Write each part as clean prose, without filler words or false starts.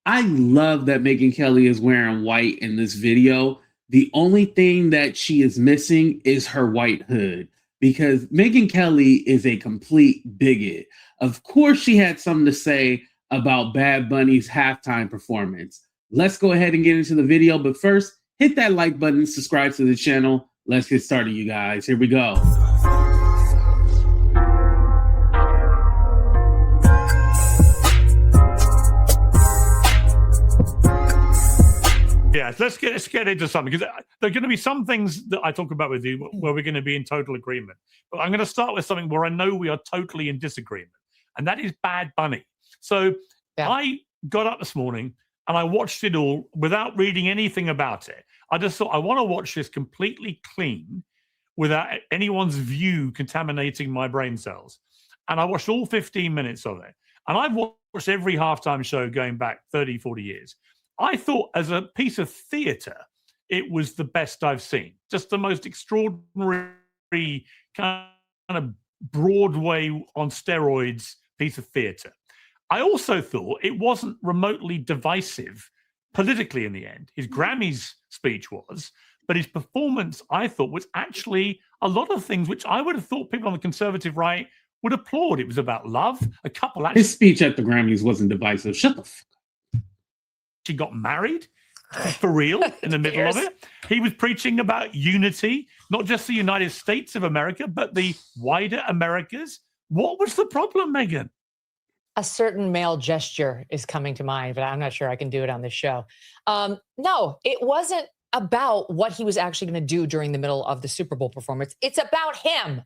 I love that Megyn Kelly is wearing white in this video. The only thing that she is missing is her white hood because Megyn Kelly is a complete bigot. Of course, she had something to say about Bad Bunny's halftime performance. Let's go ahead and get into the video. But first, hit that like button, subscribe to the channel. Let's get started, you guys. Here we go. Yes, let's get into something, because there are going to be some things that I talk about with you where we're going to be in total agreement. But I'm going to start with something where I know we are totally in disagreement, and that is Bad Bunny. So I got up this morning and I watched it all without reading anything about it. I just thought I want to watch this completely clean without anyone's view contaminating my brain cells. And I watched all 15 minutes of it. And I've watched every halftime show going back 30, 40 years. I thought as a piece of theater, it was the best I've seen. Just the most extraordinary kind of Broadway on steroids piece of theater. I also thought it wasn't remotely divisive politically in the end. His Grammys speech was, but his performance, I thought, was actually a lot of things which I would have thought people on the conservative right would applaud. It was about love. A couple actually. His speech at the Grammys wasn't divisive. Shut the fuck up. She got married for real in the middle of it. He was preaching about unity, not just the United States of America, but the wider Americas. What was the problem, Megyn? A certain male gesture is coming to mind, but I'm not sure I can do it on this show. No, it wasn't about what he was actually going to do during the middle of the Super Bowl performance. It's about him.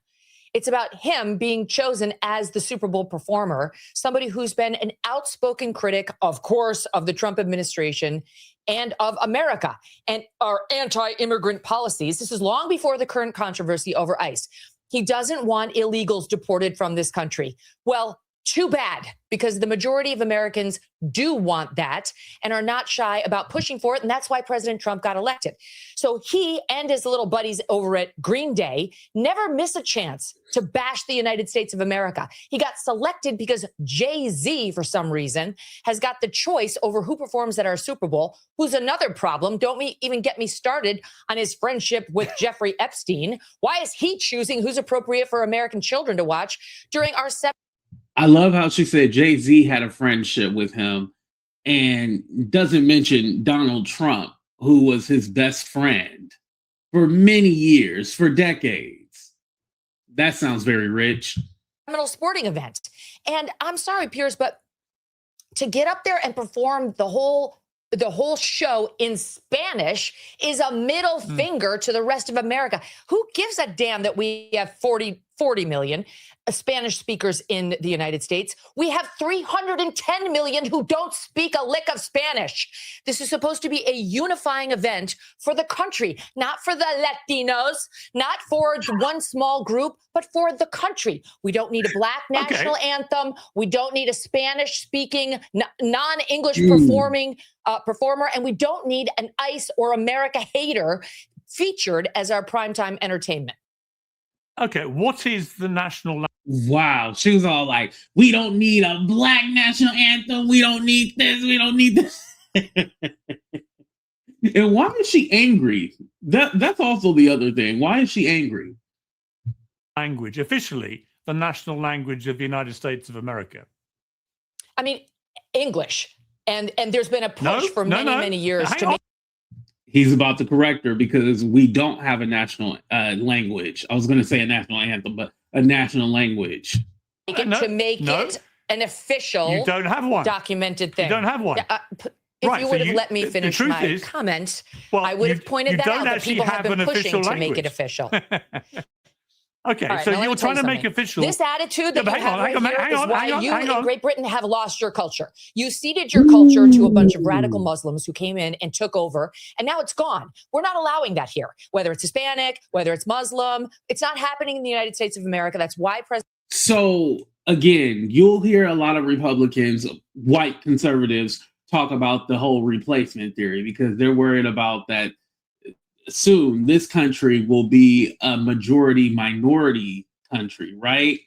It's about him being chosen as the Super Bowl performer, somebody who's been an outspoken critic, of course, of the Trump administration and of America and our anti-immigrant policies. This is long before the current controversy over ICE. He doesn't want illegals deported from this country. Well, too bad, because the majority of Americans do want that and are not shy about pushing for it. And that's why President Trump got elected. So he and his little buddies over at Green Day never miss a chance to bash the United States of America. He got selected because Jay-Z, for some reason, has got the choice over who performs at our Super Bowl, who's another problem. Don't even get me started on his friendship with Jeffrey Epstein. Why is he choosing who's appropriate for American children to watch during our I love how she said Jay-Z had a friendship with him and doesn't mention Donald Trump, who was his best friend for many years, for decades. That sounds very rich. Sporting event. And I'm sorry, Piers, but to get up there and perform the whole show in Spanish is a middle finger to the rest of America. Who gives a damn that we have 40 million Spanish speakers in the United States? We have 310 million who don't speak a lick of Spanish. This is supposed to be a unifying event for the country, not for the Latinos, not for one small group, but for the country. We don't need a Black national anthem. We don't need a Spanish-speaking, non-English performer, and we don't need an ICE or America hater featured as our primetime entertainment. Okay, what is the national language? Wow, she was all like, we don't need a Black national anthem. We don't need this. We don't need this. And why is she angry? That's also the other thing. Why is she angry? Language, officially the national language of the United States of America. I mean, English. And there's been a push for many years to make. He's about to correct her because we don't have a national language. I was going to say a national anthem, but a national language. To make it an official, you don't have one documented thing. You don't have one. If you would have let me finish my comment, I would have pointed that out. That people have been pushing to make it official. Okay, right, so you're trying to make official. This attitude that you have right here is why you in Great Britain have lost your culture. You ceded your culture to a bunch of radical Muslims who came in and took over, and now it's gone. We're not allowing that here, whether it's Hispanic, whether it's Muslim. It's not happening in the United States of America. That's why President. So, again, you'll hear a lot of Republicans, white conservatives, talk about the whole replacement theory because they're worried about that. Soon this country will be a majority minority country, right?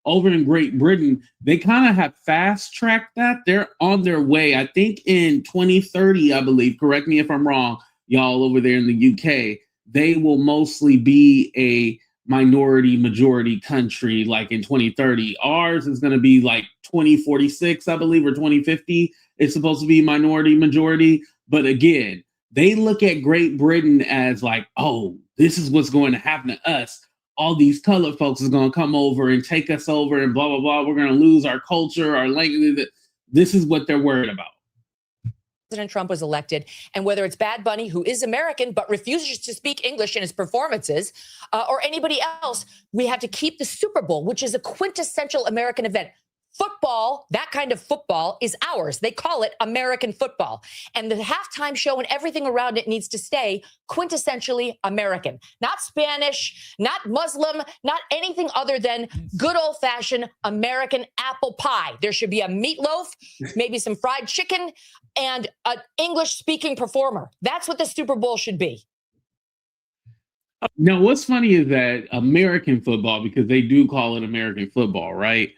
over in Great Britain, they kind of have fast tracked that. They're on their way. I think in 2030, I believe, correct me if I'm wrong, y'all over there in the UK, they will mostly be a minority majority country like in 2030. Ours is going to be like 2046, I believe, or 2050. It's supposed to be minority majority. But again, they look at Great Britain as like, oh, this is what's going to happen to us. All these colored folks is going to come over and take us over and blah, blah, blah. We're going to lose our culture, our language. This is what they're worried about. President Trump was elected, and whether it's Bad Bunny, who is American but refuses to speak English in his performances, or anybody else, we have to keep the Super Bowl, which is a quintessential American event. Football, that kind of football, is ours. They call it American football. And the halftime show and everything around it needs to stay quintessentially American. Not Spanish, not Muslim, not anything other than good old-fashioned American apple pie. There should be a meatloaf, maybe some fried chicken, and an English-speaking performer. That's what the Super Bowl should be. Now, what's funny is that American football, because they do call it American football, right?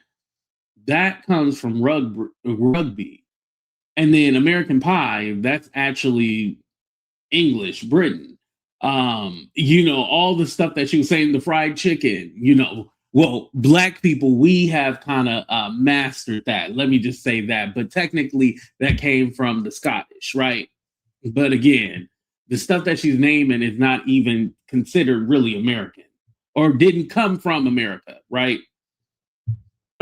That comes from rugby. And then American Pie, that's actually English, Britain. All the stuff that you were saying, the fried chicken, well, Black people, we have kind of mastered that. Let me just say that. But technically, that came from the Scottish, right? But again, the stuff that she's naming is not even considered really American or didn't come from America, right?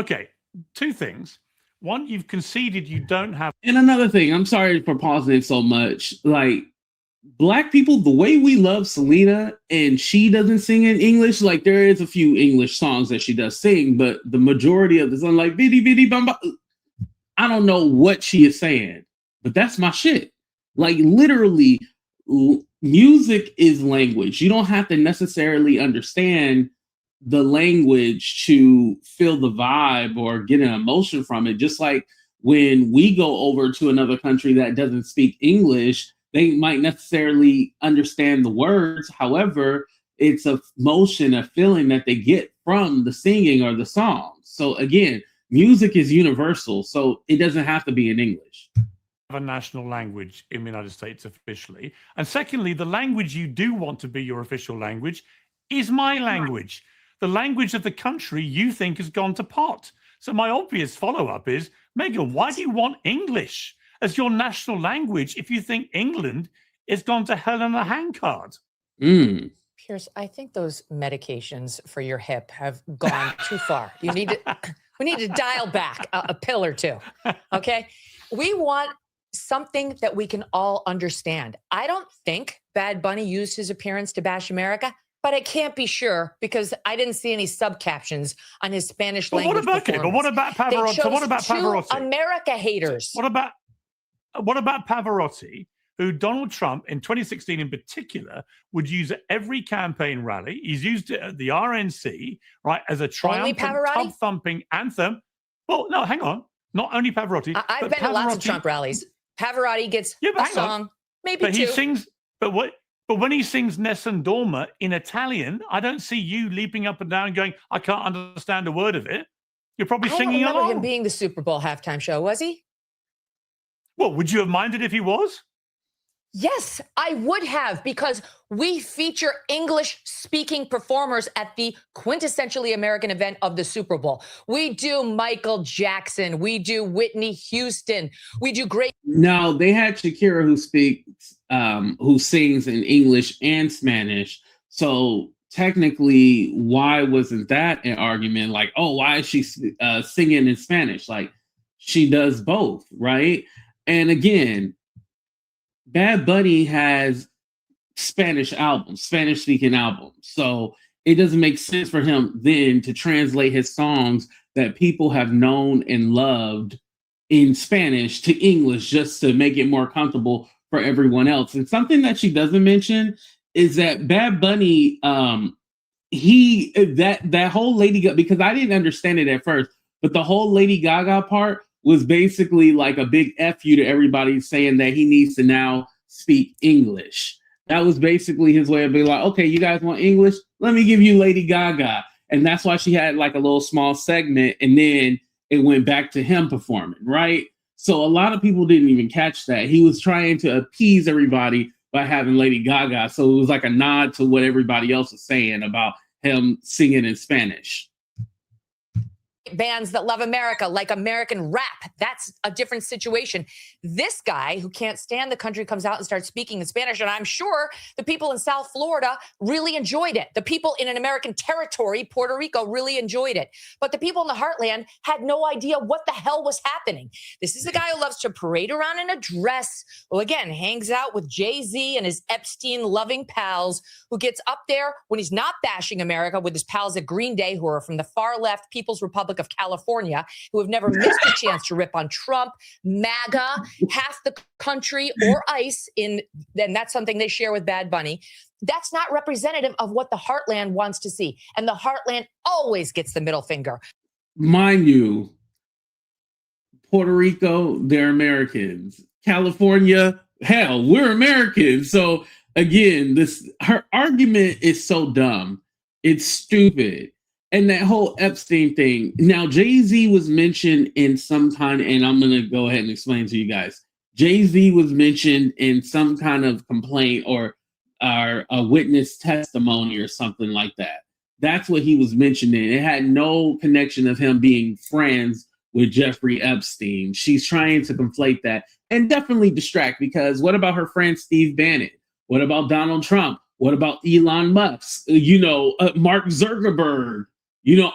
Okay. Two things. One, you've conceded you don't have. And another thing, I'm sorry for pausing it so much. Like, Black people, the way we love Selena, and she doesn't sing in English, like there is a few English songs that she does sing, but the majority of the song, like bitty bitty bum bum, I don't know what she is saying, but that's my shit. Like literally, music is language. You don't have to necessarily understand the language to feel the vibe or get an emotion from it. Just like when we go over to another country that doesn't speak English, they might necessarily understand the words. However, it's a motion, a feeling that they get from the singing or the song. So again, music is universal, so it doesn't have to be in English. A national language in the United States officially. And secondly, the language you do want to be your official language is my language. The language of the country you think has gone to pot. So my obvious follow-up is, Megyn, why do you want English as your national language if you think England is gone to hell in a handcart? Piers, I think those medications for your hip have gone too far. We need to dial back a pill or two, okay? We want something that we can all understand. I don't think Bad Bunny used his appearance to bash America, but I can't be sure because I didn't see any subcaptions on his Spanish language performance. But what about Pavarotti? They chose two America haters. What about Pavarotti, who Donald Trump in 2016 in particular would use at every campaign rally? He's used it at the RNC, right, as a triumphant tub-thumping anthem. Well, no, hang on. Not only Pavarotti. I've been to lots of Trump rallies. Pavarotti gets a song, maybe but two. He sings, but when he sings Nessun Dorma in Italian, I don't see you leaping up and down going, I can't understand a word of it. You're probably singing along. I don't remember him being the Super Bowl halftime show, was he? Well, would you have minded if he was? Yes, I would have, because we feature English-speaking performers at the quintessentially American event of the Super Bowl. We do Michael Jackson. We do Whitney Houston. We do great. No, they had Shakira who sings in English and Spanish. So technically, why wasn't that an argument? Like, oh, why is she singing in Spanish? Like, she does both, right? And again, Bad Bunny has Spanish-speaking albums. So it doesn't make sense for him then to translate his songs that people have known and loved in Spanish to English just to make it more comfortable for everyone else. And something that she doesn't mention is that Bad Bunny, that whole Lady Gaga, because I didn't understand it at first, but the whole Lady Gaga part was basically like a big F you to everybody saying that he needs to now speak English. That was basically his way of being like, okay, you guys want English? Let me give you Lady Gaga. And that's why she had like a little small segment, and then it went back to him performing, right? So a lot of people didn't even catch that. He was trying to appease everybody by having Lady Gaga. So it was like a nod to what everybody else was saying about him singing in Spanish. Bands that love America, like American rap. That's a different situation. This guy who can't stand the country comes out and starts speaking in Spanish. And I'm sure the people in South Florida really enjoyed it. The people in an American territory, Puerto Rico, really enjoyed it. But the people in the heartland had no idea what the hell was happening. This is a guy who loves to parade around in a dress, who again hangs out with Jay-Z and his Epstein-loving pals, who gets up there when he's not bashing America with his pals at Green Day, who are from the far left People's Republic of California, who have never missed a chance to rip on Trump, MAGA, half the country, or ICE, and that's something they share with Bad Bunny. That's not representative of what the heartland wants to see. And the heartland always gets the middle finger. Mind you, Puerto Rico, they're Americans. California, hell, we're Americans. So again, her argument is so dumb. It's stupid. And that whole Epstein thing. Now, Jay-Z was mentioned in some kind, and I'm going to go ahead and explain to you guys. Jay-Z was mentioned in some kind of complaint or a witness testimony or something like that. That's what he was mentioned in. It had no connection of him being friends with Jeffrey Epstein. She's trying to conflate that and definitely distract, because what about her friend Steve Bannon? What about Donald Trump? What about Elon Musk? Mark Zuckerberg?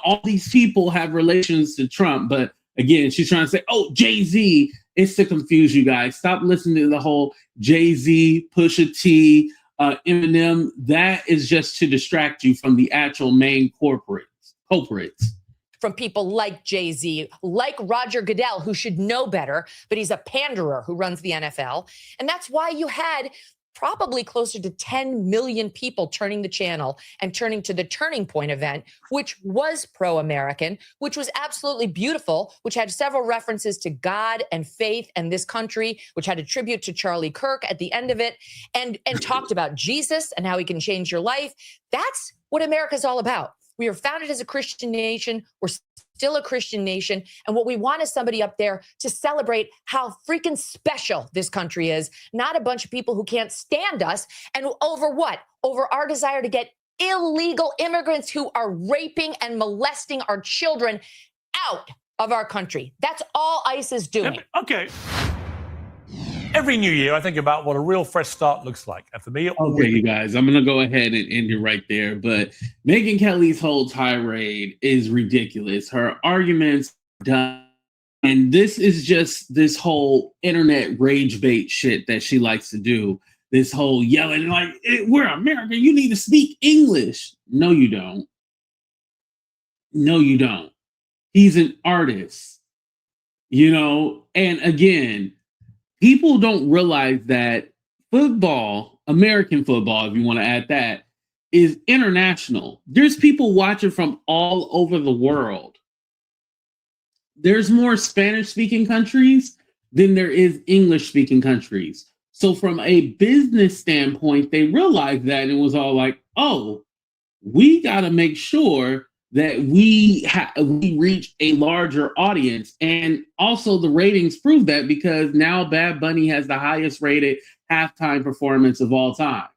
All these people have relations to Trump, but again, she's trying to say, oh, Jay-Z. It's to confuse you guys. Stop listening to the whole Jay-Z, Pusha T, Eminem. That is just to distract you from the actual main culprits. From people like Jay-Z, like Roger Goodell, who should know better, but he's a panderer who runs the NFL. And that's why you had probably closer to 10 million people turning the channel and turning to the Turning Point event, which was pro-American, which was absolutely beautiful, which had several references to God and faith and this country, which had a tribute to Charlie Kirk at the end of it, and talked about Jesus and how he can change your life. That's what America's all about. We are founded as a Christian nation. We're still a Christian nation. And what we want is somebody up there to celebrate how freaking special this country is, not a bunch of people who can't stand us. And over what? Over our desire to get illegal immigrants who are raping and molesting our children out of our country. That's all ICE is doing. Okay. Every new year, I think about what a real fresh start looks like. And for me, okay, you guys, I'm going to go ahead and end it right there. But Megyn Kelly's whole tirade is ridiculous. Her arguments done. And this is just this whole internet rage bait shit that she likes to do. This whole yelling like, we're American. You need to speak English. No, you don't. No, you don't. He's an artist, and again, people don't realize that football, American football, if you want to add that, is international. There's people watching from all over the world. There's more Spanish-speaking countries than there is English-speaking countries. So from a business standpoint, they realized that and was all like, oh, we got to make sure that we reach a larger audience. And also the ratings prove that, because now Bad Bunny has the highest rated halftime performance of all time.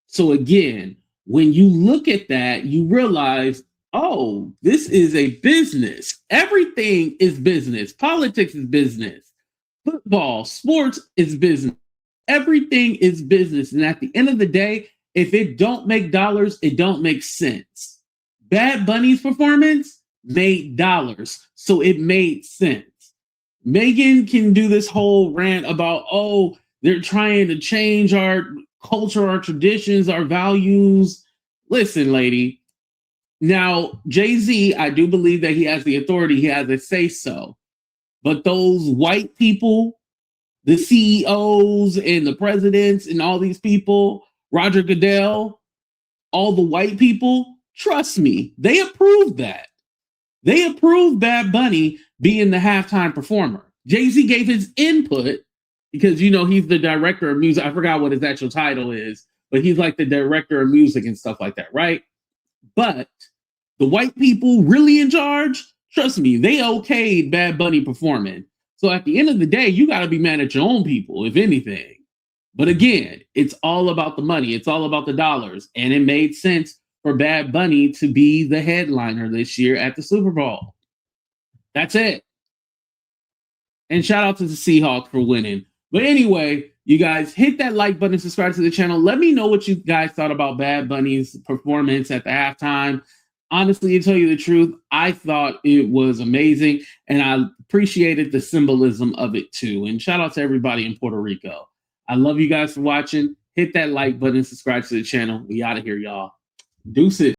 So again, when you look at that, you realize, oh, this is a business. Everything is business. Politics is business. Football, sports is business. Everything is business. And at the end of the day, if it don't make dollars, it don't make sense. Bad Bunny's performance made dollars, so it made sense. Megyn can do this whole rant about, oh, they're trying to change our culture, our traditions, our values. Listen, lady. Now, Jay-Z, I do believe that he has the authority. He has a say-so. But those white people, the CEOs and the presidents and all these people, Roger Goodell, all the white people, trust me, they approved that. They approved Bad Bunny being the halftime performer. Jay-Z gave his input because, he's the director of music. I forgot what his actual title is, but he's like the director of music and stuff like that, right? But the white people really in charge, trust me, they okayed Bad Bunny performing. So at the end of the day, you got to be mad at your own people, if anything. But again, it's all about the money. It's all about the dollars. And it made sense for Bad Bunny to be the headliner this year at the Super Bowl. That's it. And shout out to the Seahawks for winning. But anyway, you guys hit that like button, subscribe to the channel. Let me know what you guys thought about Bad Bunny's performance at the halftime. Honestly, to tell you the truth, I thought it was amazing, and I appreciated the symbolism of it too. And shout out to everybody in Puerto Rico. I love you guys for watching. Hit that like button, subscribe to the channel. We out of here, y'all. Deuces.